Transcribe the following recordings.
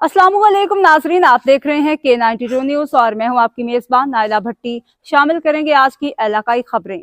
अस्सलाम वालेकुम नाजरीन, आप देख रहे हैं K92 न्यूज़ और मैं हूं आपकी मेज़बान नाइला भट्टी। शामिल करेंगे आज की इलाकाई खबरें।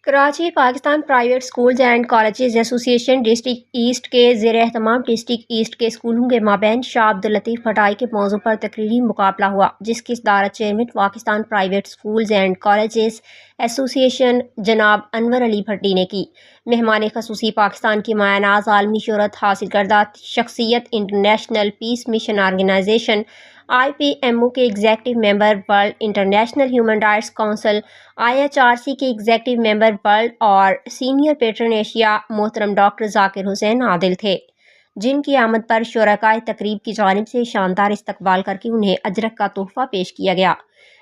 Karachi Pakistan private schools and colleges association district east के ज़ेर एहतमाम डिस्ट्रिक्ट ईस्ट के स्कूलों के माबैन शाह अब्दुल लतीफ़ भटाई के मौजू पर तकरीरी मुकाबला हुआ, जिसकी सदारत chairman Pakistan private schools and colleges association जनाब अनवर अली भट्टी ने की। मेहमान खसूसी पाकिस्तान की मायनाज आलमी शोहरत हासिल करदा शख्सियत international peace mission organisation IPMO के executive member, world international human rights council IHRC के एग्जेक्टिव मेंबर वर्ल्ड और सीनियर पेट्रन एशिया मोहतरम डॉक्टर जाकिर हुसैन आदिल थे, जिनकी आमद पर शुरकाए तकरीब की जानिब से शानदार इस्तकबाल करके उन्हें अजरक का तोहफा पेश किया गया।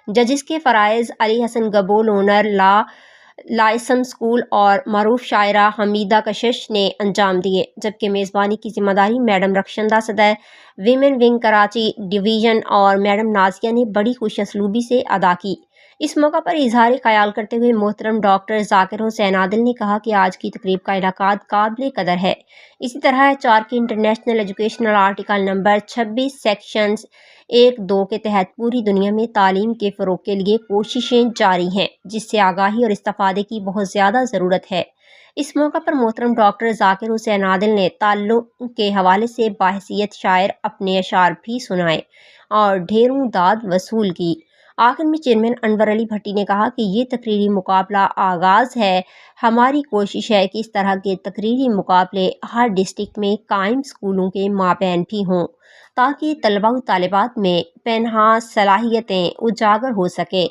जजिस के फ़राइज़ अली हसन गबूल ओनर लाइसम स्कूल और मरूफ शायरा हमीदा कशिश ने अंजाम दिए, जबकि मेज़बानी की जिम्मेदारी मैडम रक्षंदा सदर वीमेन विंग कराची डिवीज़न और मैडम नाजिया ने बड़ी खुश असलूबी से अदा की। इस मौका पर इजहार ख्याल करते हुए मोहतरम डॉक्टर जाकिर हुसैन आदिल ने कहा कि आज की तकरीब का इनेकाद काबिल कदर है। इसी तरह चार के international educational article number 26 sections 1-2 के तहत पूरी दुनिया में तालीम के फ़रोग़ के लिए कोशिशें जारी हैं, जिससे आगाही और इस्तिफ़ादे की बहुत ज़्यादा ज़रूरत है। इस मौका पर मोहतरम डॉक्टर जाकिर हुसैन आदिल ने ताल्लुक़ के हवाले से बाहैसियत शायर अपने अशार भी सुनाए और ढेरों दाद वसूल की। आखिर में चेयरमैन अनवर अली भट्टी ने कहा कि ये तकरीरी मुकाबला आगाज़ है। हमारी कोशिश है कि इस तरह के तकरीरी मुकाबले हर डिस्ट्रिक्ट में कायम स्कूलों के माबैन भी हों, ताकि तलबा व तालिबात में पेनहा सलाहियतें उजागर हो सके।